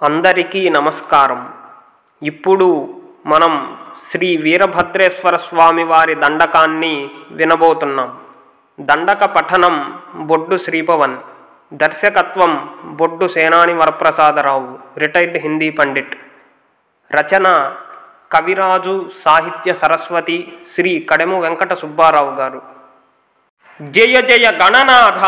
అందరికీ నమస్కారం. ఇప్పుడు మనం శ్రీ వీరభద్రేశ్వర స్వామి వారి దండకాన్ని వినబోతున్నాం. దండక పఠనం బొడ్డు శ్రీపవన్, దర్శకత్వం బొడ్డు సేనాని వరప్రసాదరావు, రిటైర్డ్ హిందీ పండిట్. రచన కవిరాజు, సాహిత్య సరస్వతి శ్రీ కడెము వెంకట సుబ్బారావు గారు. జయ జయ గణనాథ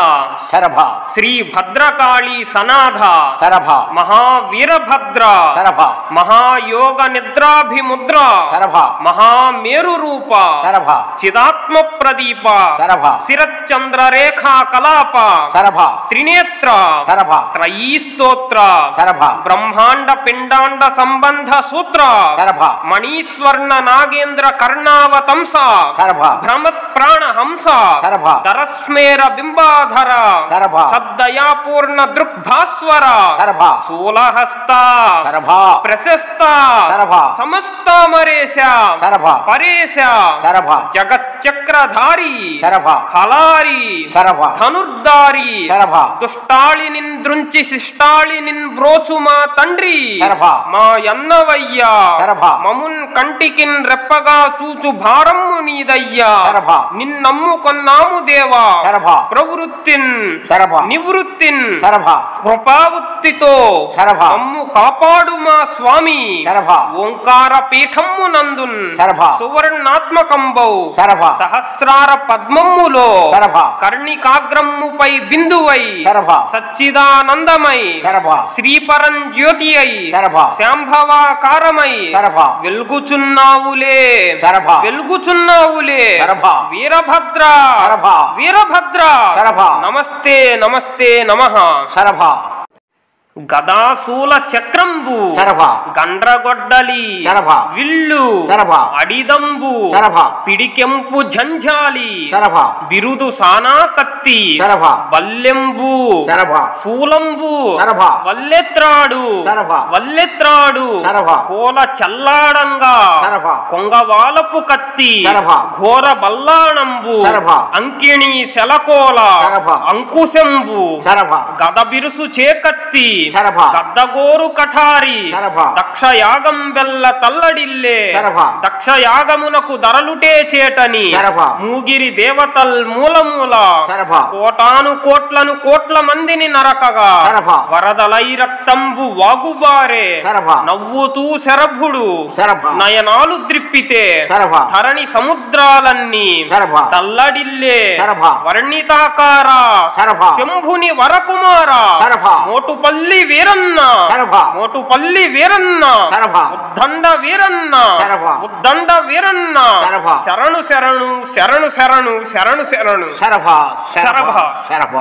శరభ, శ్రీ భద్రకాళీ సనాథ శరభ, మహావీరభద్ర శరభ, మహాయోగ నిద్రాభిముద్ర శరభ, మహామేరు రూప శరభ, చిదాత్మ ప్రదీప శరభ, శిరచంద్రరేఖా కలాప శరభ, త్రినేత్ర శరభ, త్రయీ స్తోత్ర శరభ, బ్రహ్మాండ పిండాండ సంబంధ సూత్ర శరభ, మణీస్వర్ణ నాగేంద్ర కర్ణావతంస శరభ, భ్రమత్ ప్రాణ హంస శరభ, దరస్మేర బింబాధర శరభ, సద్దయాపూర్ణ దృగ్భాస్వర శరభ, శూలహస్త శరభ, ప్రశస్త శరభ, సమస్తామరేశ శరభ, పరేశ శరభ, జగచ్చక్రధారి శరభ, ఖలారి శరభ, ధనుర్ధారి శరభ, దుష్టాళినిన్ దృంచి శిష్టాళినిన్ బ్రోచు మా తండ్రి శరభ, మా యన్నవయ్యా శరభ, మమున్ కంటికిన్ రెప్పగా చూచు భారమ్ము నీదయ్యా శరభ, నిన్నమ్ముకొన్నాము దేవా శరభ, ప్రవృత్తిన్ శరభ, నివృత్తిన్ శరభ, కృపావృత్తితో శరభ, మమ్ము కాపాడు మా స్వామి శరభ, ఓంకార పీఠమ్ము నందున్ శరభ, సువర్ణాత్మకంబౌ శరభ, సహస్రార పద్మమ్ములో శరభ, కర్ణికాగ్రమ్ముపై బిందువై శరభ, సచ్చిదానందమై శరభ, శ్రీపరం జ్యోతి అయి శరభ, శాంభవాకారమై శరభ, వెలుగుచున్నావులే శరభ, వెలుగుచున్నావులే శరభ, వీరభద్ర శరభ, వీరభద్ర శరభ, నమస్తే నమస్తే నమః. శరభ, గదాసూల చక్రంబు శరభ, గండ్రగొడ్డలి శరభ, విల్లు శరభ, అడిదంబు శరభ, పిడికెంపు ఝంఝాలి శరభ, బిరుదు సానా కత్తి శరభ, బల్లెంబు శరభ, శూలంబు శరభ, వల్లెత్రాడు శరభ, వల్లెత్రాడు శరభ, కోల చల్లాడంగా శరభ, కొంగవాలపు కత్తి శరభ, ఘోర బల్లాణంబు శరభ, అంకిణి శలకోల శరభ, అంకుశంబు శరభ, గద బిరుసు చేకత్తి శరభ, గద్దగోరు కఠారి శరభ, దక్షయాగం బెల్ల తల్లడిల్లే శరభ, దక్షయాగమునకు దరలుటే చేటని శరభ, మూగిరి దేవతల్ మూలమూల శరభ, కోటాను కోట్లను కోట్ల మందిని నరకగా శరభ, వరదలై రక్తంబు వాగుబారే శరభ, నవ్వుతూ శరభుడు శరభ, నయనాలు ద్రిప్పితే శరభ, ధరణి సముద్రాలన్నీ శరభ, తల్లడిల్లే శరభ, వర్ణితాకార శరభ, శంభుని వరకుమార శరభ, మోటుపల్లి వీరన్న శరభ, మోటుపల్లి వీరన్న శరభ, ఉద్దండ వీరన్న శరభ, ఉద్దండ వీరన్న శరభ, శరణు శరణు శరణు శరణు శరణు శరణు శరభ, శరభ, శరభ.